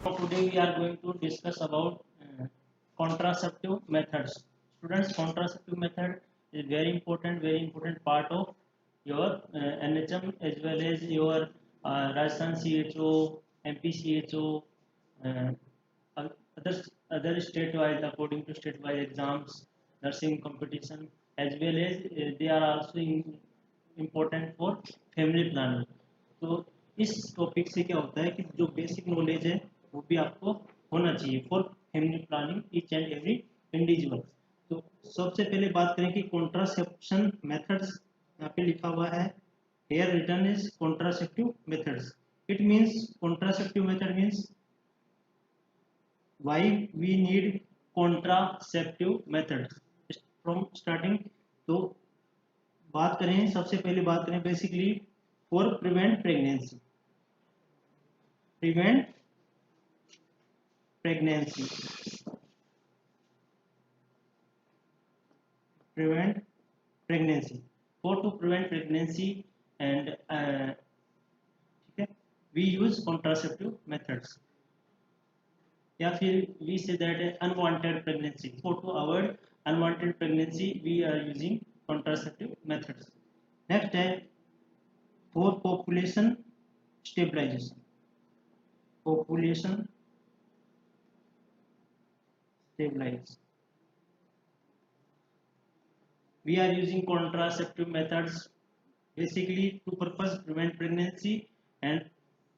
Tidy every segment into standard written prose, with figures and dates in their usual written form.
So today we are going to discuss about contraceptive methods. Students, contraceptive method is very important part of your NHM as well as your Rajasthan CHO, MP CHO, uh, other other state-wise according to state-wise exams, nursing competition, as well as they are also important for family planning. तो इस topic से क्या होता है कि जो basic knowledge है वो भी आपको होना चाहिए for family planning each and every individual. तो सबसे पहले बात करें कि कॉन्ट्रासेप्शन मेथड्स, यहाँ पे लिखा हुआ है here written is contraceptive methods. It means contraceptive method means why we need contraceptive methods from starting। तो बात करें, सबसे पहले बात करें basically for prevent pregnancy, prevent pregnancy, prevent pregnancy, for to prevent pregnancy and ठीक है, we use contraceptive methods या फिर we say that unwanted pregnancy, for to avoid unwanted pregnancy we are using contraceptive methods। next है for population stabilization, population stabilize, we are using contraceptive methods basically to purpose prevent pregnancy and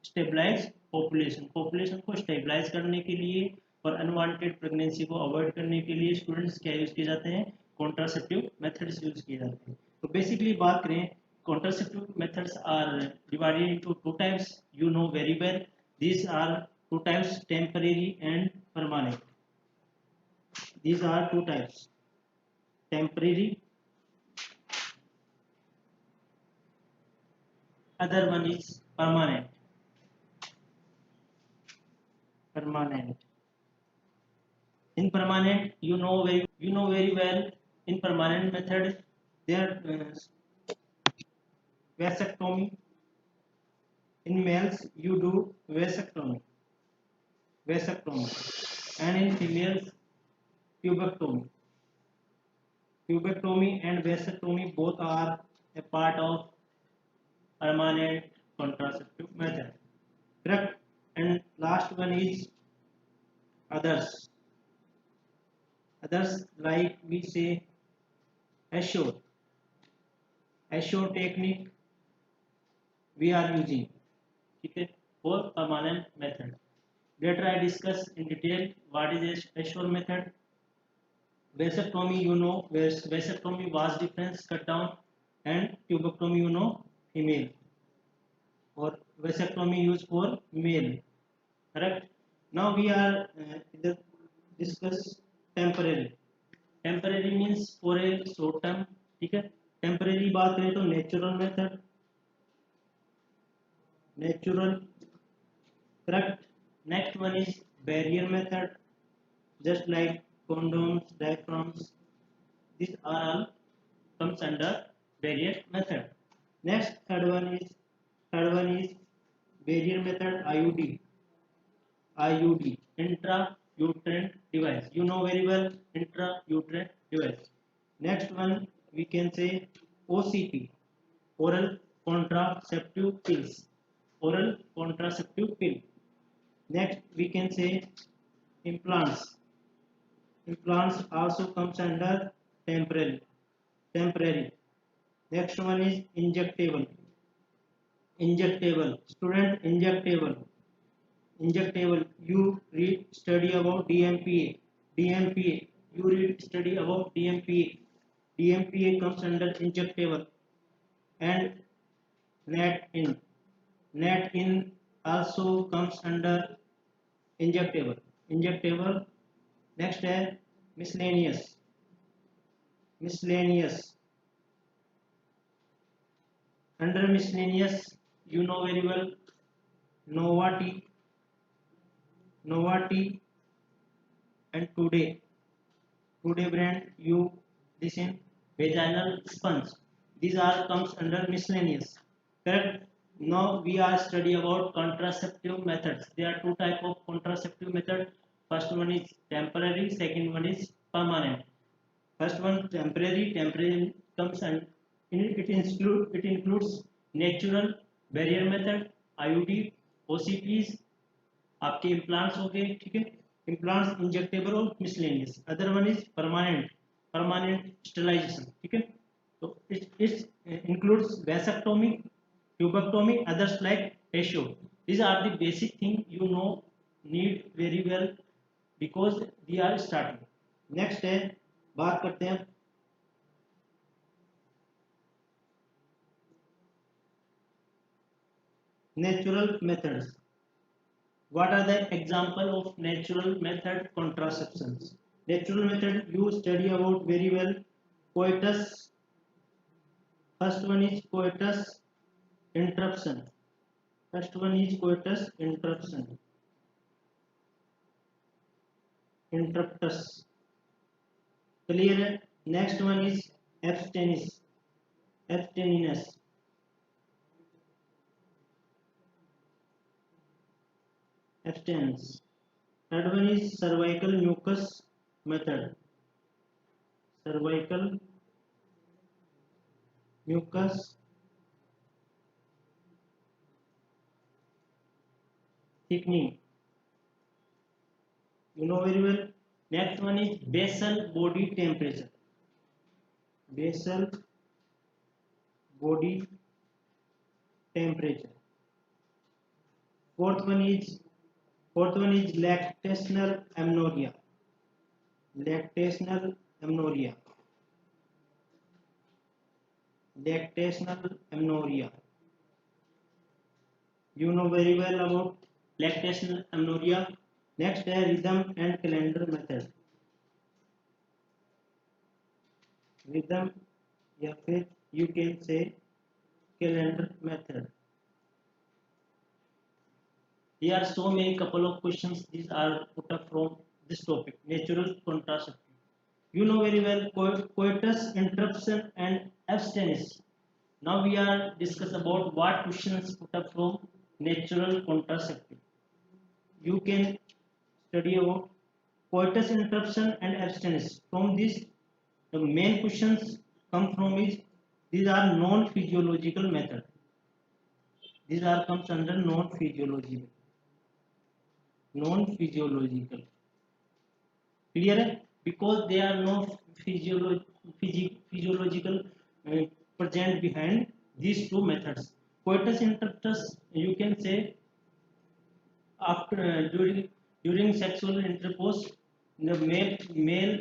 stabilize population, population को stabilize करने के लिए और unwanted pregnancy को avoid करने के लिए स्टूडेंट्स क्या यूज किए जाते हैं, contraceptive methods यूज किए जाते हैं। तो बेसिकली बात करें, contraceptive methods are divided into two types, you know very well, these are two types, temporary and permanent, these are two types, temporary, other one is permanent, permanent। In permanent, you know very well, in permanent method there vasectomy, in males you do vasectomy, vasectomy, and in females pubectomy, pubectomy and vasectomy both are a part of permanent contraceptive method, correct। and last one is others, others like we say assure, assure technique we are using, ठीक है, for permanent method। later I discuss in detail what is assure method। vasectomy you know, vasectomy was difference cut down, and tubectomy you know female, or vasectomy used for male, correct। now we are discuss temporary, temporary means for a short term, ठीक है। temporary बात करें तो natural method, natural, correct। next one is barrier method, just like condoms, diaphragms, these are all comes under barrier method। next third one is barrier method, IUD, IUD, intrauterine device, you know very well intrauterine device। next one we can say OCP, oral contraceptive pills, oral contraceptive pill। next we can say implants, implants also comes under temporary, temporary। next one is injectable, injectable, student, injectable, injectable, you read study about DMPA, DMPA, you read study about DMPA, DMPA comes under injectable। and net in, net in also comes under injectable, injectable। next है miscellaneous, miscellaneous, under miscellaneous you know very well Novati, Novati and today, today brand you listen vaginal sponge, these are comes under miscellaneous, correct। Now we are study about contraceptive methods. There are two type of contraceptive method. First one is temporary, second one is permanent. First one temporary. Temporary comes and it includes natural barrier method, IUD, OCPs, आपके implants हो गए, ठीक है, implants injectable और miscellaneous. Other one is permanent sterilization, ठीक है. So it includes vasectomy, tubectomy, others like ratio. These are the basic thing you know need very well because we are starting. Next है, बात करते हैं natural methods. What are the example of natural method contraceptions? Natural method you study about very well. Coitus. First one is coitus interruption. First one is coitus interruption. Interruptus. Clear? Next one is abstinence. Abstinence. Abstinence. Third one is cervical mucus method. Cervical mucus thickening. You know very well. Next one is basal body temperature. Basal body temperature. Fourth one is lactational amenorrhea. Lactational amenorrhea. Lactational amenorrhea. You know very well about lactational amenorrhea. Next है rhythm and calendar method. Rhythm या फिर you can say calendar method. There are so many couple of questions. These are put up from this topic, natural contraceptive. You know very well coitus interruption and abstinence. Now we are discuss about what questions put up from natural contraceptive. You can study about coitus interruption and abstinence. From this, the main questions come from is these are non-physiological method. These are comes under non-physiological. Non-physiological. Clear है? Because they are no physiological present behind these two methods. Coitus interruptus, you can say after during sexual intercourse, the male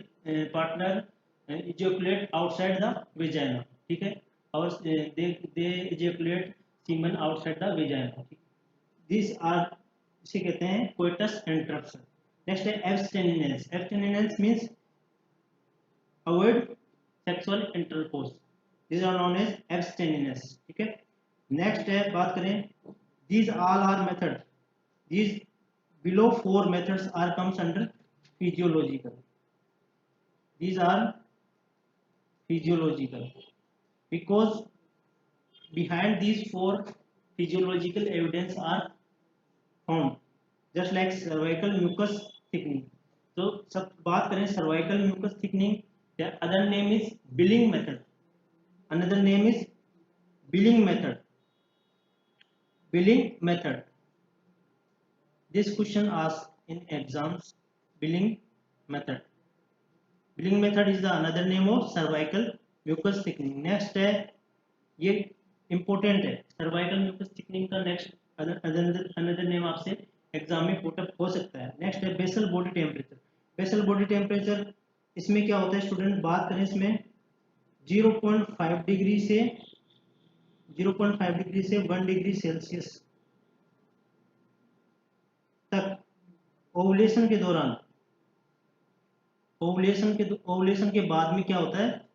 partner ejaculate outside the vagina, ठीक है, और they ejaculate semen outside the vagina. These are इसे कहते हैं coitus interruption. Next है abstinence. Abstinence means avoid sexual intercourse. These are known as abstinence. ठीक है. Next है बात करें. These all are methods. These below four methods are comes under physiological. These are physiological because behind these four physiological evidence are found, just like cervical mucus thickening. So सब बात करें cervical mucus thickening, the other name is Billing method. Another name is Billing method. Billing method. This question asked in exams. Billing method. Billing method is the another name of cervical mucus thickening. Next है ये important है, cervical mucus thickening का next another name आपसे exam में put up हो सकता है. Next है basal body temperature. Basal body temperature इसमें क्या होता है स्टूडेंट, बात करें इसमें 0.5 डिग्री से 1 डिग्री सेल्सियस तक ओवुलेशन के दौरान, ओवुलेशन के बाद में क्या होता है,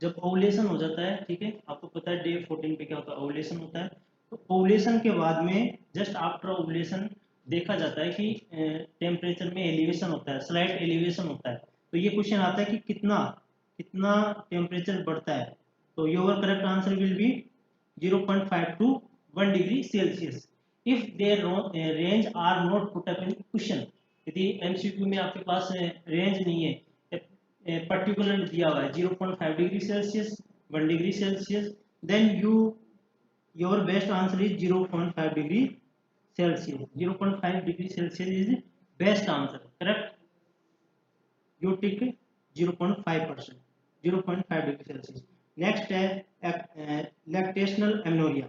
जब ओवुलेशन हो जाता है, ठीक है, आपको पता है डे 14 पे क्या होता है, ओवुलेशन होता है. तो ओवुलेशन के बाद में जस्ट आफ्टर ओवुलेशन देखा जाता है कि टेम्परेचर में एलिवेशन होता है, स्लाइट एलिवेशन होता है. तो ये क्वेश्चन आता है कि कितना कितना टेम्परेचर बढ़ता है. तो your correct answer will be 0.5 to 1 degree Celsius. If their range are not put up in question, यदि MCQ में आपके पास रेंज नहीं है, पर्टिकुलर दिया हुआ है 0.5 degree Celsius, 1 degree Celsius, then your best answer is 0.5 degree Celsius. 0.5 degree Celsius is best answer. Correct? You tick 0.5%. 0.5 degree Celsius. Next lactational amenorrhea.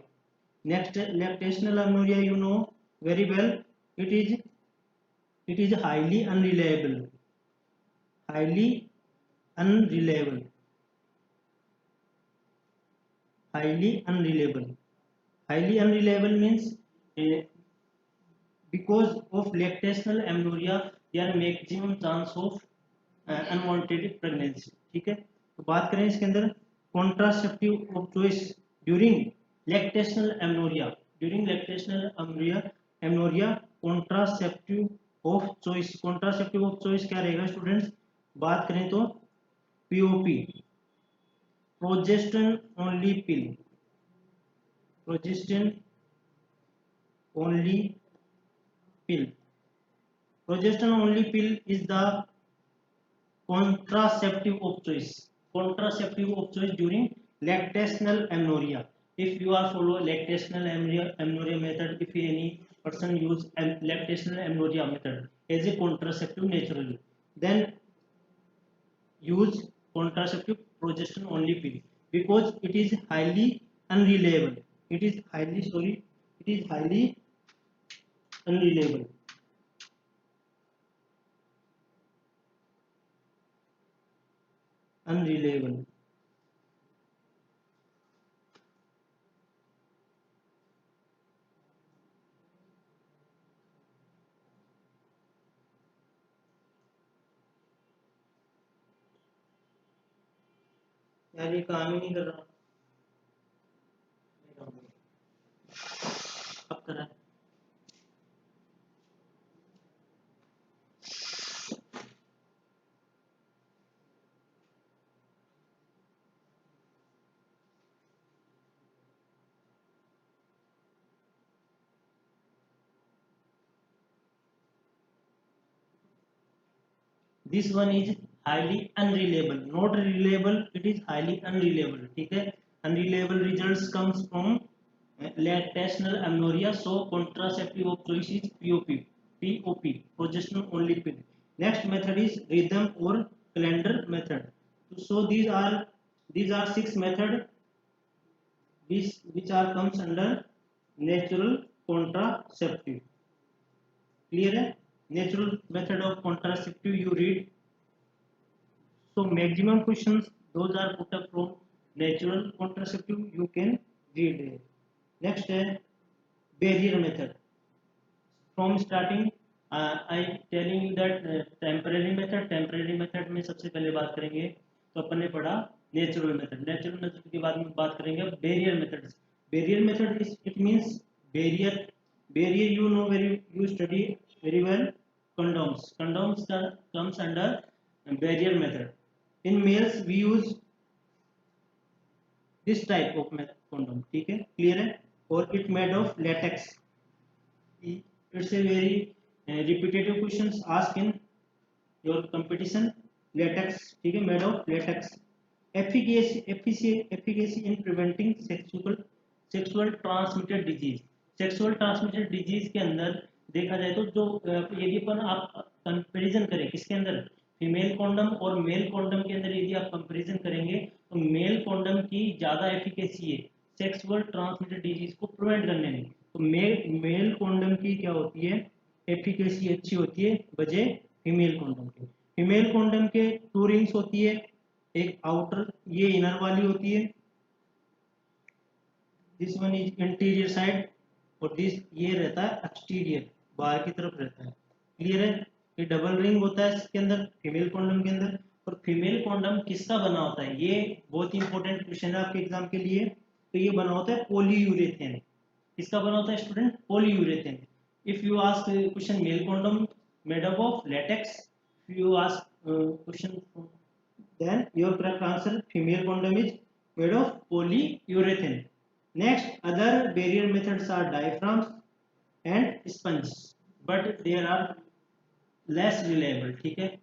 Next lactational amenorrhea, you know very well. It is highly unreliable. Highly unreliable. Highly unreliable. Highly unreliable means because of lactational amenorrhea there are maximum chance of unwanted pregnancy. ठीक है, तो बात करें इसके अंदर contraceptive of choice during lactational amenorrhea. During lactational amenorrhea contraceptive of choice. Contraceptive of choice क्या रहेगा students? बात करें तो POP, progesterone only pill. Progesterone only pill. Progesterone only pill is the contraceptive of choice. Contraceptive of choice during lactational amenorrhea. If you are follow lactational amenorrhea method, if any person use lactational amenorrhea method as a contraceptive naturally, then use contraceptive progesterone only pill because it is highly unreliable. It is highly unreliable. Unreliable. यार ये काम ही नहीं कर रहा. अब कर रहा है. This one is highly unreliable, not reliable. It is highly unreliable. ठीक है, unreliable results comes from lactational amenorrhea. So contraceptive of choice is POP, progesterone only pill. Next method is rhythm or calendar method. So these are 6 methods which are comes under natural contraceptive. Clear है? Natural method of contraceptive you read. So maximum questions those are put up from natural contraceptive you can read. Next barrier method. From starting I telling you that temporary method में सबसे पहले बात करेंगे तो अपन ने पढ़ा natural method के बाद में बात करेंगे barrier method. Barrier method is it means barrier you know you study very well. Condoms comes under barrier method. In males we use this type of condom. ठीक है, clear है? और it made of latex. It's a very repetitive questions asked in your competition. Latex, ठीक है, made of latex. Efficacy in preventing sexual transmitted disease. Sexual transmitted disease के अंदर देखा जाए तो जो यदि अपन आप कंपैरिजन करें किसके अंदर फीमेल कॉन्डम और मेल कॉन्डम के अंदर यदि आप कंपैरिजन करेंगे तो मेल कॉन्डम की ज़्यादा एफिकेसी है सेक्सुअल ट्रांसमिटेड डिजीज को प्रिवेंट करने में. तो मेल कॉन्डम की क्या होती है एफिकेसी अच्छी होती है बजाय फीमेल कॉन्डम के. फीमेल कॉन्डम के 2 रिंग्स होती है, एक आउटर ये इनर वाली होती है, this one is interior side और दिस ये रहता है एक्सटीरियर बाहर की तरफ रहता है. क्लियर है? ये डबल रिंग होता है इसके अंदर फीमेल कॉन्डम के अंदर. और फीमेल कॉन्डम किसका बना होता है ये बहुत इंपॉर्टेंट क्वेश्चन है आपके एग्जाम के लिए. तो ये बना होता है पॉलीयूरेथेन. किसका बना होता है student? Polyurethane. If you ask question male condom made up of latex, if you ask question then your correct answer female condom is made of polyurethane. Next, other barrier methods are diaphragms and sponges, but they are less reliable. ठीक है,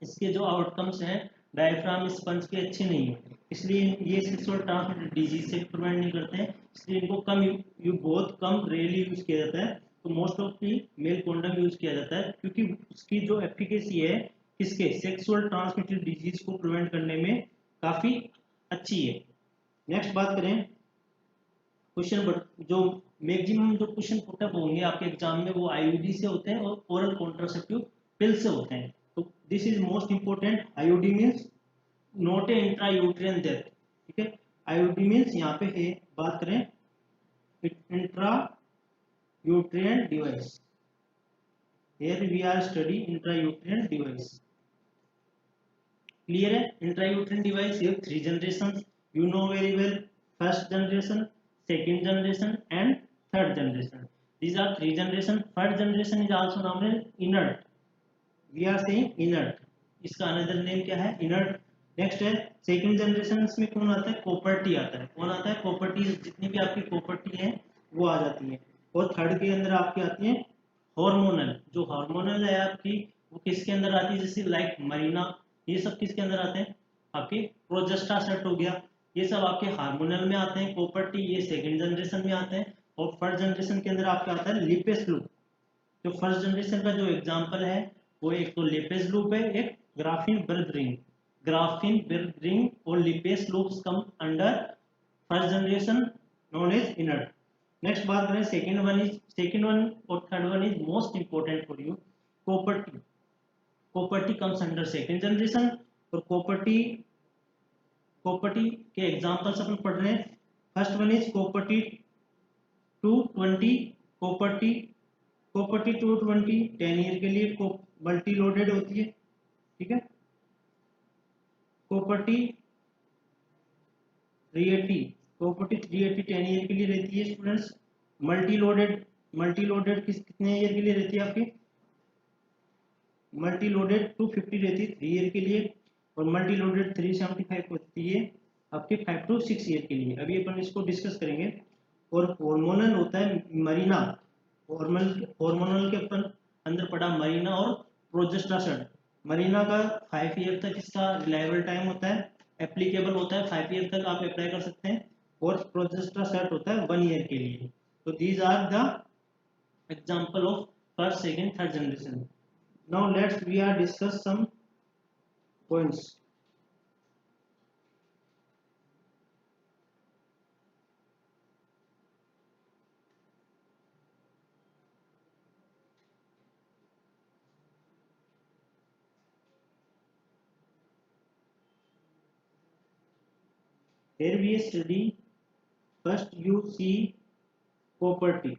इसके जो outcomes हैं diaphragm sponge के अच्छे नहीं है, इसलिए ये सेक्सुअल ट्रांसमिटेड डिजीज से प्रिवेंट नहीं करते हैं, इसलिए इनको कम बहुत कम रेयरली यूज किया जाता है। तो most of the male condom use किया जाता है क्योंकि उसकी जो एफिकेसी है किसके सेक्सुअल ट्रांसमिटेड डिजीज को प्रिवेंट करने में काफी अच्छी है। नेक्स्ट बात करें क्वेश्चन, जो मैक्सिमम जो क्वेश्चन पुटअप होंगे आपके एग्जाम में वो आईयूडी से होते हैं और ओरल कॉन्ट्रासेप्टिव पिल से होते हैं। तो this is most important, IUD means not a intra uterine death. ठीक है, आईयूडी मींस यहाँ पे है, बात करें intra uterine device, here we are study intrauterine device। Clear है, इंट्रायूट्रिन डिवाइस ये 3 generations you know very well, first generation, second generation and third generation. these are 3 generation. Third generation is also नाम है inert, we are saying inert, इसका another name क्या है, inert. Next है second generation, इसमें कौन आता है, कॉपर्टी आता है। कौन आता है, कॉपर्टी, जितनी भी आपकी कॉपर्टी है वो आ जाती है। और थर्ड के अंदर आपकी आती है हार्मोनल, जो हार्मोनल है आपकी वो किसके अंदर आती है, जैसे लाइक मरीना, ये सब किसके अंदर आते हैं, आपके प्रोजेस्टासेट हो गया, ये सब आपके हार्मोनल में आते हैं। कॉपर्टी ये सेकंड जनरेशन में आते हैं। और थर्ड जनरेशन के अंदर आपका आता है लिपेस लूप। तो फर्स्ट जनरेशन का जो एग्जांपल है वो एक तो लिपेस लूप है, एक Grafenberg ring. Grafenberg ring और Lippes loops come under first generation known as inert. Next बात करें सेकंड वन और third one is most important for you, copper T. Copper T comes under second generation. और copper T copper T के examples अपन पढ़ रहे हैं। First one is copper T 220, copper T 220 10 year के लिए मल्टी लोडेड होती है। ठीक है, कॉपर्टी 380 10 ईयर के लिए रहती है स्टूडेंट्स। मल्टी लोडेड कितने ईयर के लिए रहती है आपकी, मल्टी लोडेड 250 रहती है 3 ईयर के लिए। और मल्टी लोडेड 375 होती है आपके 5 to 6 ईयर के लिए। अभी अपन इसको डिस्कस करेंगे। और हार्मोनल होता है मरीना, हार्मोनल के अपन अंदर पड़ा मरीना और प्रोजेस्टासेट। मरीना का 5 ईयर तक इसका रिलायबल टाइम होता है, एप्लीकेबल होता है, 5 ईयर तक आप अप्लाई कर सकते हैं। और प्रोजेस्टासेट होता है 1 ईयर के लिए। तो these are the example of first second third generation. Now let's we are discuss some points. Here we study, first you see property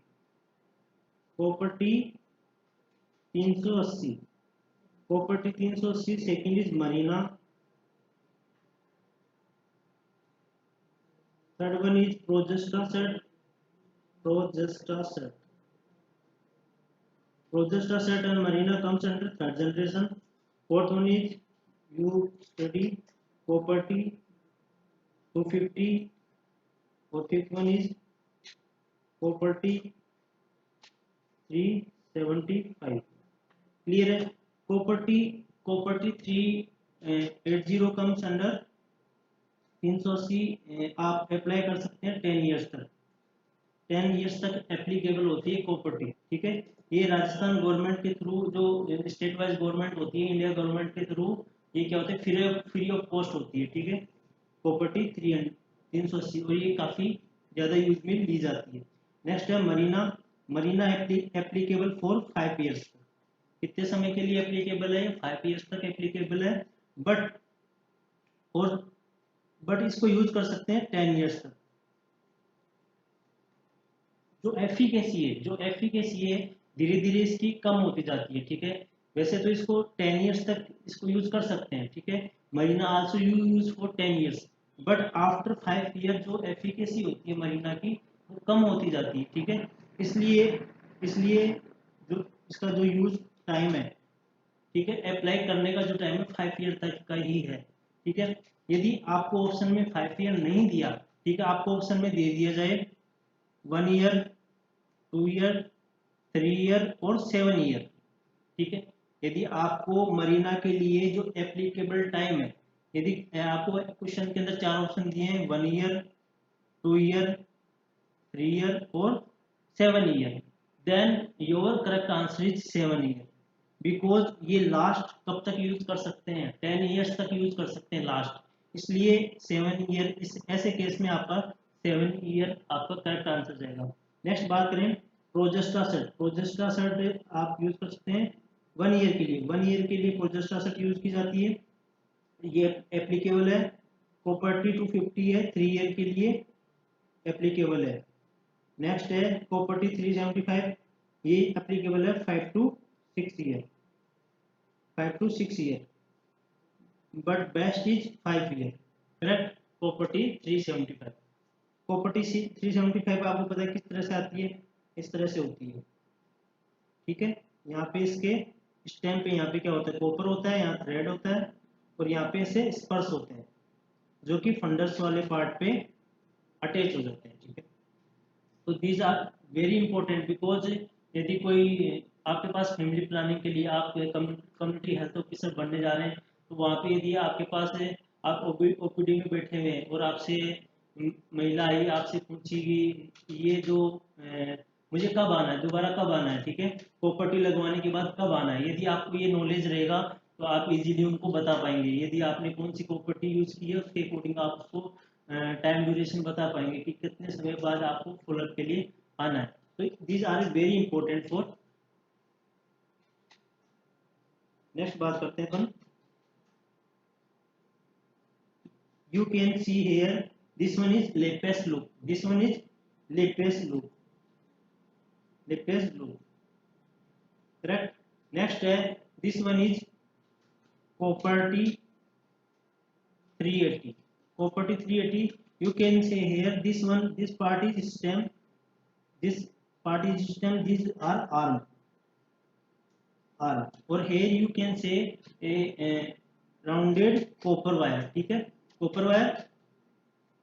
380, property 380, second is marina, third one is progesterone, and marina comes under third generation. Fourth one is you study property 250, और fifth one is property 375। Clear है, property 380 comes under 380, आप apply कर सकते हैं 10 years तक, 10 years तक applicable होती है प्रॉपर्टी। ठीक है, ये राजस्थान गवर्नमेंट के थ्रू, जो स्टेट वाइज गवर्नमेंट होती है, इंडिया गवर्नमेंट के थ्रू ये क्या होता है, फ्री ऑफ कॉस्ट होती है। ठीक है, प्रॉपर्टी 380, और ये काफी ज्यादा यूज में ली जाती है। नेक्स्ट है मरीना एप्लीकेबल फॉर 5 ईयर्स। कितने समय के लिए एप्लीकेबल है, 5 ईयर्स तक एप्लीकेबल है। बट और बट इसको यूज कर सकते हैं 10 ईयर्स तक। जो एफिकेसी है धीरे धीरे इसकी कम होती जाती है। ठीक है, वैसे तो इसको 10 ईयर्स तक इसको यूज कर सकते हैं। ठीक है, Marina also use for 10 years, but after 5 year जो एफिकेसी होती है मरीना की वो कम होती जाती है। ठीक है, इसलिए जो इसका जो यूज टाइम है, ठीक है, अप्लाई करने का जो टाइम है 5 ईयर तक का ही है। ठीक है, यदि आपको ऑप्शन में 5 ईयर नहीं दिया ठीक है, आपको ऑप्शन में दे दिया जाए 1 ईयर, 2 ईयर, 3 ईयर और 7 ईयर। ठीक है, यदि आपको मरीना के लिए जो एप्लीकेबल टाइम है, यदि आपको क्वेश्चन के अंदर 4 ऑप्शन दिए हैं, 1 ईयर, 2 ईयर, 3 ईयर और 7 year, then your correct answer is 7 year. Because ये लास्ट कब तक यूज कर सकते हैं, 10 ईयर्स तक यूज कर सकते हैं लास्ट, इसलिए 7 ईयर, इस ऐसे केस में आपका 7 ईयर आपका करेक्ट आंसर जाएगा। नेक्स्ट बात करें प्रोजेस्टा सेट। प्रोजेस्टा सेट आप यूज कर सकते हैं 1 ईयर के लिए। 1 ईयर के लिए प्रोजेस्टा सेट यूज की जाती है, ये एप्लीकेबल है। प्रॉपर्टी 250 है, 3 ईयर के लिए एप्लीकेबल है। नेक्स्ट है प्रॉपर्टी 375, ये एप्लीकेबल है 5 to 6 year, 5 to 6 year, but best is 5 year. Correct, property 375। Property 375 आपको पता है किस तरह से आती है, इस तरह से होती है। ठीक है, यहाँ पे इसके स्टैम्प पे यहाँ पे क्या होता है, कॉपर होता है, यहाँ थ्रेड होता है और यहाँ पे ऐसे स्पर्श होते हैं जो कि फंडस वाले पार्ट पे अटैच हो जाते हैं। ठीक है, तो these are very important because यदि कोई आपके पास फैमिली प्लानिंग के लिए आप कम्युनिटी हेल्थ ऑफिसर बनने जा रहे हैं, तो वहाँ पे यदि आपके पास है, आप ओपीडी में बैठे हुए हैं और आपसे महिला आई, आपसे पूछेगी ये जो मुझे कब आना है, दोबारा कब आना है, ठीक है, प्रॉपर्टी लगवाने के बाद कब आना है, यदि आपको ये नॉलेज रहेगा तो आप इजीली उनको बता पाएंगे। यदि आपने कौन सी प्रॉपर्टी यूज की है उसके अकॉर्डिंग आप उसको टाइम ड्यूरेशन बता पाएंगे कि कितने समय बाद आपको फॉलोअप के लिए आना है। तो these are very important for. Next बात करते हैं अपन, you can see here, this one is Lippes loop, this one is Lippes loop, Lippes loop. Correct. Next है this one is property 380, property 380, you can say here this one, this part is stem, this part is stem, these are arm, or here you can say a rounded copper wire। ठीक है, copper wire।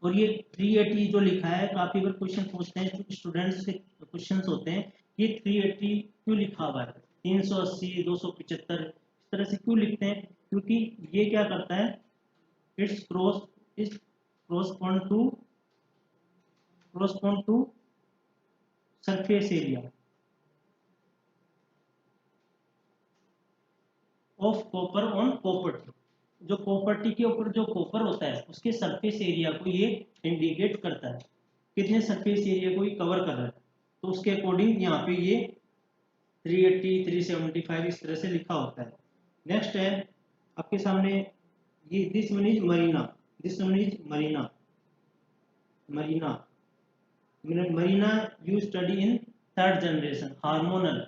और ये 380 जो लिखा है, काफी बार question पूछते हैं स्टूडेंट्स के, क्वेश्चन होते हैं ये 380 क्यों लिखा हुआ है, 380, 275 इस तरह से क्यों लिखते हैं, क्योंकि ये क्या करता है, it's cross is correspond to surface area of copper on property। जो प्रॉपर्टी के ऊपर जो कॉपर होता है उसके सरफेस एरिया को ये इंडिकेट करता है, कितने सरफेस एरिया को ये कवर कर रहा है, तो उसके अकॉर्डिंग यहाँ पे ये 380, 375 इस तरह से लिखा होता है। नेक्स्ट है आपके सामने ये this one is Marina, this one is Marina, Marina Marina you study in third generation hormonal,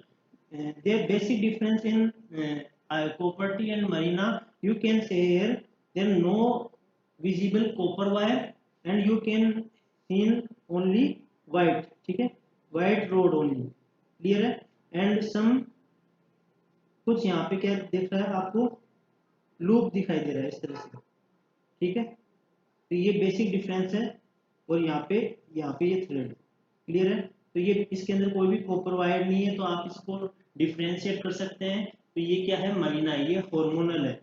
their basic difference in property and marina, you can say here there no visible copper wire and you can see only white, ठीक है, white road only, clear है। and some कुछ यहाँ पे क्या दिख रहा है आपको, लूप दिखाई दे रहा है इस तरह से। ठीक है, तो ये बेसिक डिफरेंस है और यहाँ पे ये थ्रेड, क्लियर है। तो ये इसके अंदर कोई भी कॉपर वायर नहीं है, तो आप इसको डिफरेंशिएट कर सकते हैं। तो ये क्या है, मरीना, ये हार्मोनल है।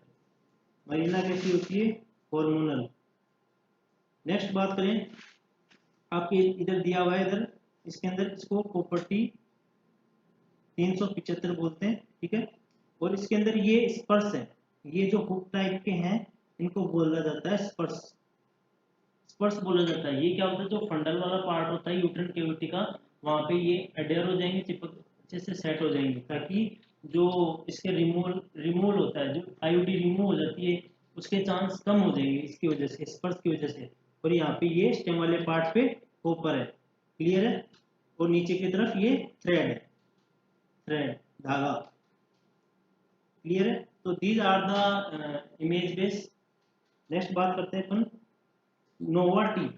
मरीना कैसी होती है, हार्मोनल। नेक्स्ट बात करें, आपके इधर दिया हुआ है, इधर इसके अंदर इसको प्रॉपर्टी 375 बोलते हैं। ठीक है, और इसके अंदर ये स्पर्श है, ये जो हुक टाइप के हैं इनको बोला जाता है स्पर्श, स्पर्श बोला जाता है। ये क्या होता है, जो फंडल वाला पार्ट होता है यूट्रन कैविटी का, वहां पे ये अडेयर हो जाएंगे, चिपक अच्छे से सेट हो जाएंगे, ताकि जो इसके रिमूवल होता है, जो आईयूडी रिमूव हो जाती है उसके चांस कम हो जाएंगे इसकी वजह से, स्पर्श की वजह से। और यहाँ पे ये स्टेम वाले पार्ट पे कॉपर है, क्लियर है, और नीचे की तरफ ये थ्रेड है, थ्रेड धागा, क्लियर है। तो these are the image base. Next बात करते हैं अपन नोवाटी,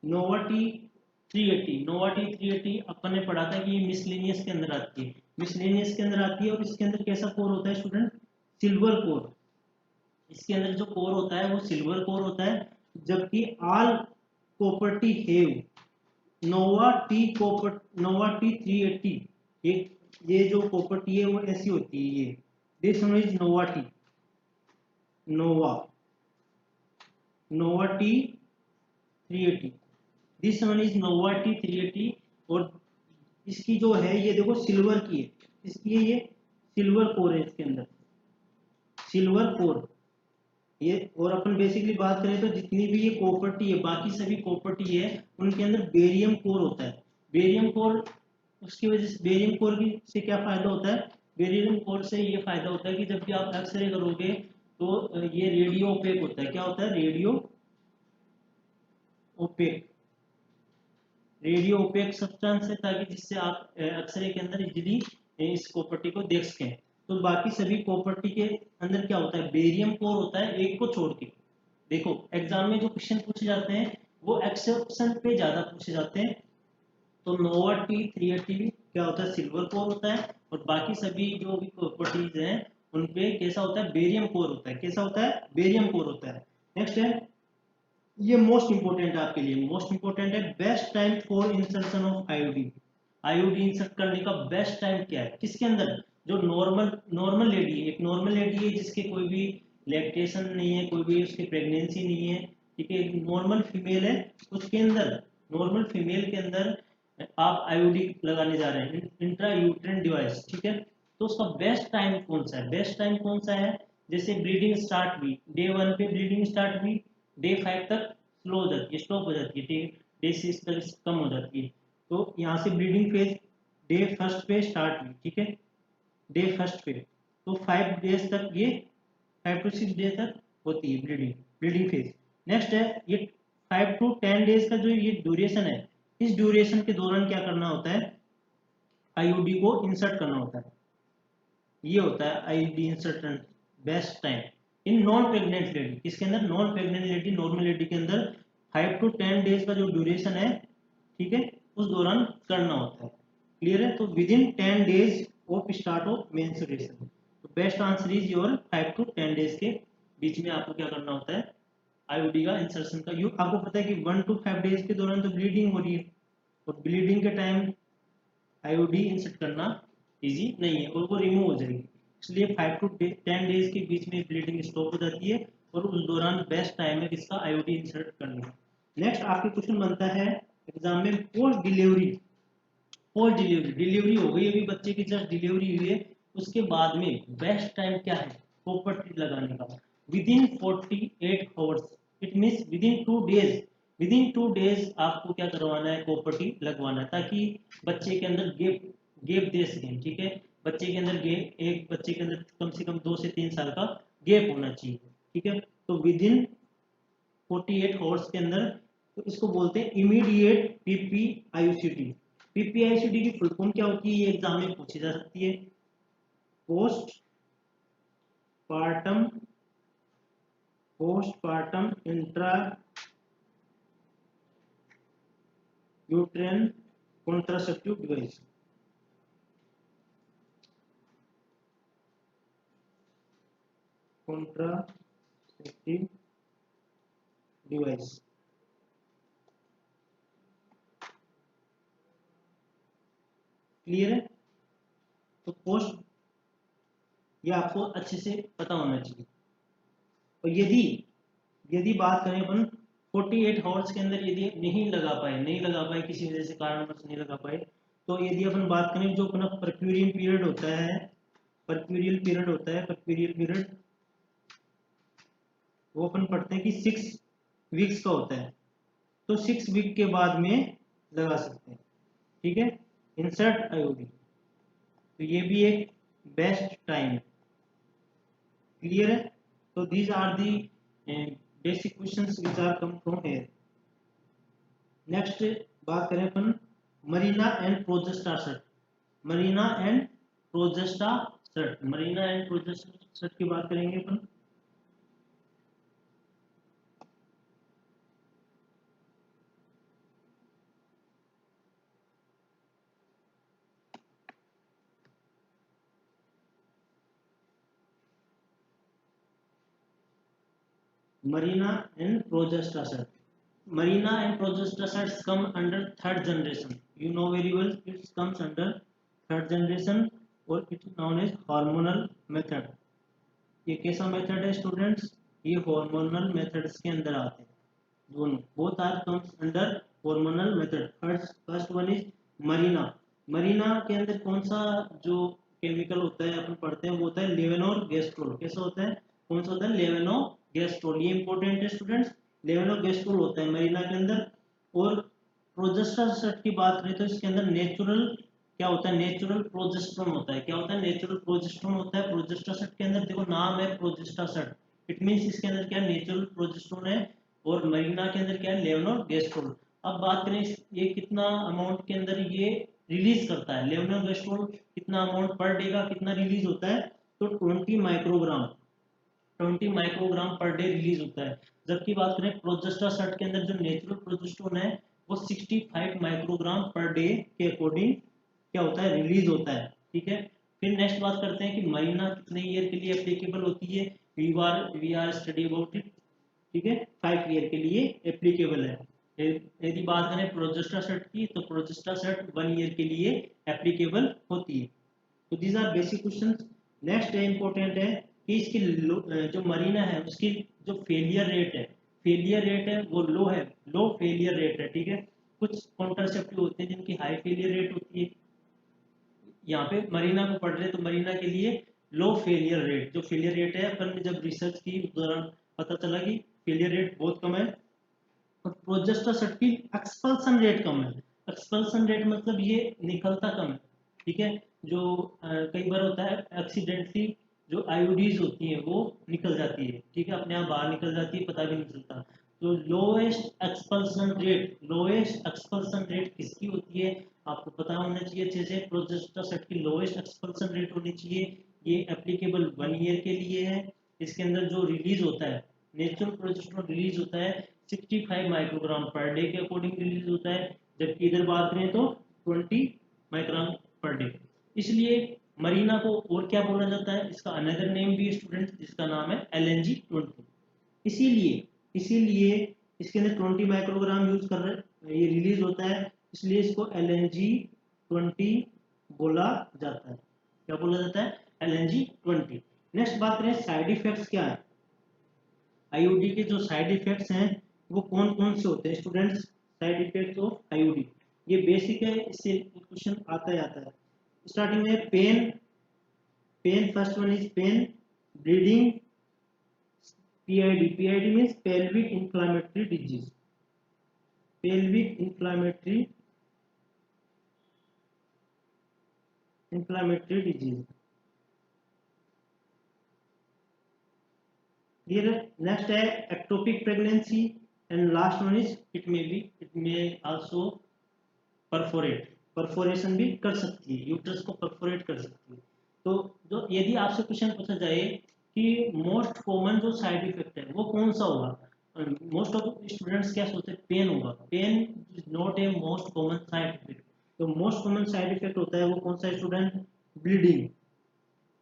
नोवाटी 380, नोवाटी 380 अपन ने पढ़ा था कि ये मिसलेनियस के अंदर आती है, मिसलेनियस के अंदर आती है। और इसके अंदर कैसा कोर होता है स्टूडेंट, सिल्वर कोर, इसके अंदर जो कोर होता है वो सिल्वर कोर होता है, जबकि all property have Nova T 380, ये जो प्रॉपर्टी है वो ऐसी होती है, ये this one is Nova Nova T 380, this one is Nova T 380। और इसकी जो है ये देखो सिल्वर की है, इसकी ये सिल्वर कोर है, इसके अंदर सिल्वर कोर ये। और अपन बेसिकली बात करें तो जितनी भी ये प्रॉपर्टी है, बाकी सभी प्रॉपर्टी है, उनके अंदर बेरियम कोर होता है। बेरियम कोर, उसकी वजह से बेरियम कोर की से क्या फायदा होता है, बेरियम कोर से ये फायदा होता है कि जब भी आप एक्सरे करोगे तो ये रेडियो ओपेक होता है। क्या होता है, ओपेक रेडियो ओपेक सब्सटेंस है, ताकि जिससे आप एक्सरे के अंदर इजीली इस प्रॉपर्टी को देख सकें। तो बाकी सभी प्रॉपर्टी के अंदर क्या होता है, बेरियम कोर होता है, एक को छोड़ के। देखो एग्जाम में जो क्वेश्चन पूछे जाते हैं वो एक्सेप्शन पे ज्यादा पूछे जाते हैं। तो नोवा टी 380 क्या होता है, सिल्वर कोर होता है। और बाकी सभी जो भी प्रॉपर्टीज हैं उनपे कैसा होता है, बेरियम कोर होता है। कैसा होता है, बेरियम कोर होता है। नेक्स्ट है, ये मोस्ट इंपोर्टेंट है आपके लिए, मोस्ट इंपोर्टेंट है, best time for insertion of iodine. Iodine insert करने का बेस्ट टाइम क्या है, किसके अंदर, जो नॉर्मल नॉर्मल लेडी है, एक नॉर्मल लेडी है जिसके कोई भी लैक्टेशन नहीं है, कोई भी उसकी प्रेगनेंसी नहीं है, ठीक है, नॉर्मल फीमेल है, उसके अंदर, नॉर्मल फीमेल के अंदर आप आयोडीन लगाने जा रहे हैं, इंट्रा यूट्रिन डिवाइस, ठीक है। तो उसका बेस्ट टाइम कौन सा है, बेस्ट टाइम कौन सा है, जैसे ब्लीडिंग स्टार्ट हुई, डे 1 पे ब्लीडिंग स्टार्ट हुई, डे 5 तक स्लो हो जाती है, स्टॉप हो जाती है, ठीक है, डे 6 तक कम हो जाती है। तो यहाँ से ब्लीडिंग फेज डे फर्स्ट पे स्टार्ट हुई, ठीक है, डे फर्स्ट पे, तो 5 डेज तक ये 5 to 6 डेज तक होती है ब्लीडिंग फेज। नेक्स्ट है ये 5 to 10 डेज का जो ये ड्यूरेशन है, इस ड्यूरेशन के दौरान क्या करना होता है, आईयूडी को इंसर्ट करना होता है। ये होता है IUD insert best time in non pregnant lady. किसके अंदर, non pregnant lady, normal lady के अंदर 5 to 10 डेज का जो ड्यूरेशन है, ठीक है, उस दौरान करना होता है। क्लियर है, तो within 10 days of start of menstruation, तो best answer is your 5 to 10 days के बीच में आपको क्या करना होता है, आईयूडी का इंसर्शन का। यू आपको पता है कि 1 to 5 डेज के दौरान तो ब्लीडिंग हो रही है, और ब्लीडिंग के टाइम आईओडी इंसर्ट करना इजी नहीं है, और वो रिमूव हो जाएगी। इसलिए 5 to 10 डेज के बीच में ब्लीडिंग स्टॉप हो जाती है, और उस दौरान बेस्ट टाइम है किसका, आईओडी इंसर्ट करने का। नेक्स्ट आपके क्वेश्चन बनता है एग्जाम में, post delivery. Post delivery, delivery हो गई, अभी बच्चे की जस्ट डिलीवरी हुई है, उसके बाद में बेस्ट टाइम क्या है प्रॉपर्टी लगाने का, with in 48 hours, it means with in 2 days आपको क्या करवाना है, प्रॉपर्टी लगवाना है, ताकि बच्चे के अंदर गैप गैप दे सकें, ठीक है, बच्चे के अंदर गैप, एक बच्चे के अंदर कम से कम 2 से 3 साल का गैप होना चाहिए, ठीक है। तो विद इन 48 आवर्स के अंदर, तो इसको बोलते हैं इमीडिएट पीपीआईसीटी। पीपीआईसीटी की फुल फॉर्म क्या होती है, ये एग्जाम में पूछी जा सकती है, post partum intra यूट्रेन contraceptive device. Contraceptive device, clear है। तो पोस्ट ये आपको अच्छे से पता होना चाहिए। और यदि यदि बात करें अपन 48 आवर्स के अंदर यदि नहीं लगा पाए किसी वजह से, कारणवश नहीं लगा पाए, तो यदि अपन बात करें जो अपना परक्यूरियल पीरियड होता है, परक्यूरियल पीरियड वो अपन पढ़ते हैं कि 6 वीक्स का होता है, तो 6 वीक के बाद में लगा सकते हैं, ठीक है, इंसर्ट आईओडी। तो ये भी एक बेस्ट टाइम है, क्लियर है। तो these are the basic questions which are come from here. Next बात करें अपन Mirena and Progestasert, Mirena and Progestasert की बात करेंगे अपन। Mirena and Progestasert, Marina and progestasides come under third generation. You know very well it comes under third generation or it is known as hormonal method. ये कैसा method है students? ये hormonal methods के अंदर आते हैं दोनों. Both are comes under hormonal method. First one is Marina. Marina के अंदर कौन सा जो केमिकल होता है अपन पढ़ते हैं वो होता है लेवेनोर्गेस्ट्रोल. कैसा होता है? कौन सा होता है? लेवेनोर्गेस्ट्रोल. ये इंपॉर्टेंट है स्टूडेंट्स. लेवेनोर्गेस्ट्रोल होता है मरीना के अंदर. और प्रोजेस्टेरोन की बात करें तो इसके अंदर नेचुरल क्या होता है? नेचुरल प्रोजेस्टेरोन होता है. क्या होता है? नेचुरल प्रोजेस्टेरोन होता है. प्रोजेस्टेरोन के अंदर देखो नाम है प्रोजेस्टेरोन. इट मींस इसके अंदर क्या नेचुरल प्रोजेस्टेरोन है. और मरीना के अंदर क्या है? लेवेनोर्गेस्ट्रोल. अब बात करें ये कितना अमाउंट के अंदर ये रिलीज करता है. लेवेनोर्गेस्ट्रोल कितना अमाउंट पर डे का कितना रिलीज होता है? तो 20 microgram. 20 microgram per day release होता है. जबकि बात करें प्रोजेस्टेरोन के अंदर जो नेचुरल प्रोजेस्टेरोन है वो 65 माइक्रोग्राम पर डे के अकॉर्डिंग क्या होता है? रिलीज होता है. ठीक है. फिर नेक्स्ट बात करते हैं कि मरीना कितने ईयर के लिए एप्लीकेबल होती है. We are study about it. ठीक है. 5 ईयर के लिए एप्लीकेबल है. यदि बात करें प्रोजेस्टेरोन की तो प्रोजेस्टेरोन 1 ईयर के लिए एप्लीकेबल होती है. तो these are basic questions. Next है इंपॉर्टेंट है कि इसकी जो मरीना है उसकी जो फेलियर रेट है वो लो है. लो फेलियर रेट है. ठीक है. कुछ कॉन्ट्रासेप्टिव होते हैं जिनकी हाई फेलियर रेट होती है. यहाँ पे मरीना को पढ़ रहे तो मरीना के लिए लो फेलियर रेट. जो फेलियर रेट है अपन ने जब रिसर्च की उस दौरान पता चला कि फेलियर रेट बहुत कम है. और प्रोजेस्टेरोन की एक्सपल्सन रेट कम है. एक्सपल्सन रेट मतलब ये निकलता कम है. ठीक है. जो कई बार होता है एक्सीडेंटली जो आईओडीज होती हैं वो निकल जाती है. ठीक है. अपने आप बाहर निकल जाती है, पता भी नहीं चलता. तो लोएस्ट एक्सपल्सन रेट किसकी होती है? आपको पता होना चाहिए अच्छे से. प्रोजेस्टेरोन की लोएस्ट एक्सपल्सन रेट होनी चाहिए. ये एप्लीकेबल 1 ईयर के लिए है. इसके अंदर जो रिलीज होता है नेचुरल प्रोजेस्टेरोन रिलीज होता है 65 माइक्रोग्राम पर डे के अकॉर्डिंग रिलीज होता है. जबकि इधर बात करें तो 20 माइक्रोग्राम पर डे. इसलिए मरीना को और क्या बोला जाता है? इसका अनदर नेम भी स्टूडेंट जिसका नाम है LNG-20. इसीलिए इसीलिए इसके अंदर 20 माइक्रोग्राम यूज कर रहे ये रिलीज होता है. इसलिए इसको LNG-20 बोला जाता है. क्या बोला जाता है? LNG-20. नेक्स्ट बात करें साइड इफेक्ट्स क्या है. आईओडी के जो साइड इफेक्ट्स हैं वो कौन कौन से होते हैं students? Side effects of IUD ये बेसिक है. इससे क्वेश्चन आता ही आता है. स्टार्टिंग में pain. First one is pain. Bleeding. PID means pelvic inflammatory disease. Pelvic inflammatory disease. Next है ectopic pregnancy. And last one is it may also perforation भी कर सकती है. यूट्रस को परफोरेट कर सकती है. तो जो यदि आपसे क्वेश्चन पूछा जाए कि मोस्ट कॉमन जो साइड इफेक्ट है वो कौन सा होगा, मोस्ट ऑफ स्टूडेंट्स क्या सोचते हैं? पेन होगा. Pain is not a most common side effect. तो मोस्ट कॉमन साइड इफेक्ट होता है वो कौन सा स्टूडेंट? ब्लीडिंग.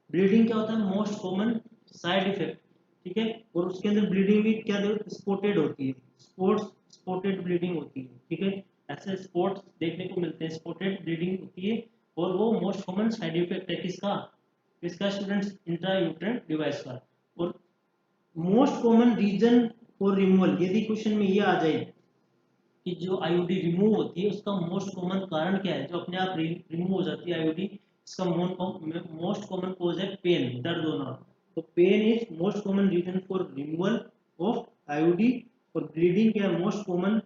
ब्लीडिंग क्या होता है? Most common side effect. ठीक है. और उसके अंदर ब्लीडिंग भी क्या स्पॉटेड होती है. स्पॉटेड ब्लीडिंग होती है. ठीक है. ऐसे स्पॉट्स देखने को मिलते हैं. स्पॉटेड ब्लीडिंग होती है. और वो मोस्ट कॉमन साइड इफेक्ट है किसका? स्टूडेंट्स इंट्रायूट्राइन डिवाइस का. और most common reason for removal. यदि क्वेश्चन में ये आ जाए कि जो आईओडी रिमूव होती है उसका मोस्ट कॉमन कारण क्या है, जो अपने आप रिमूव हो जाती है आईओडी, इसका मोस्ट कॉमन कॉज है पेन, दर्द होना. तो pain is most common reason for removal of IOD. और ब्लीडिंग क्या है? Most common.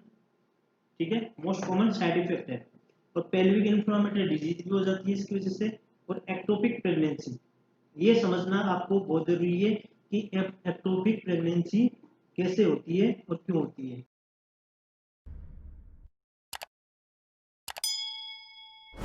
ठीक है. मोस्ट कॉमन साइड इफेक्ट है. और पेल्विक इन्फ्लेमेटरी डिजीज भी हो जाती है इसकी वजह से. और एक्टोपिक प्रेगनेंसी ये समझना आपको बहुत जरूरी है कि एक्टोपिक प्रेगनेंसी कैसे होती है और क्यों होती है.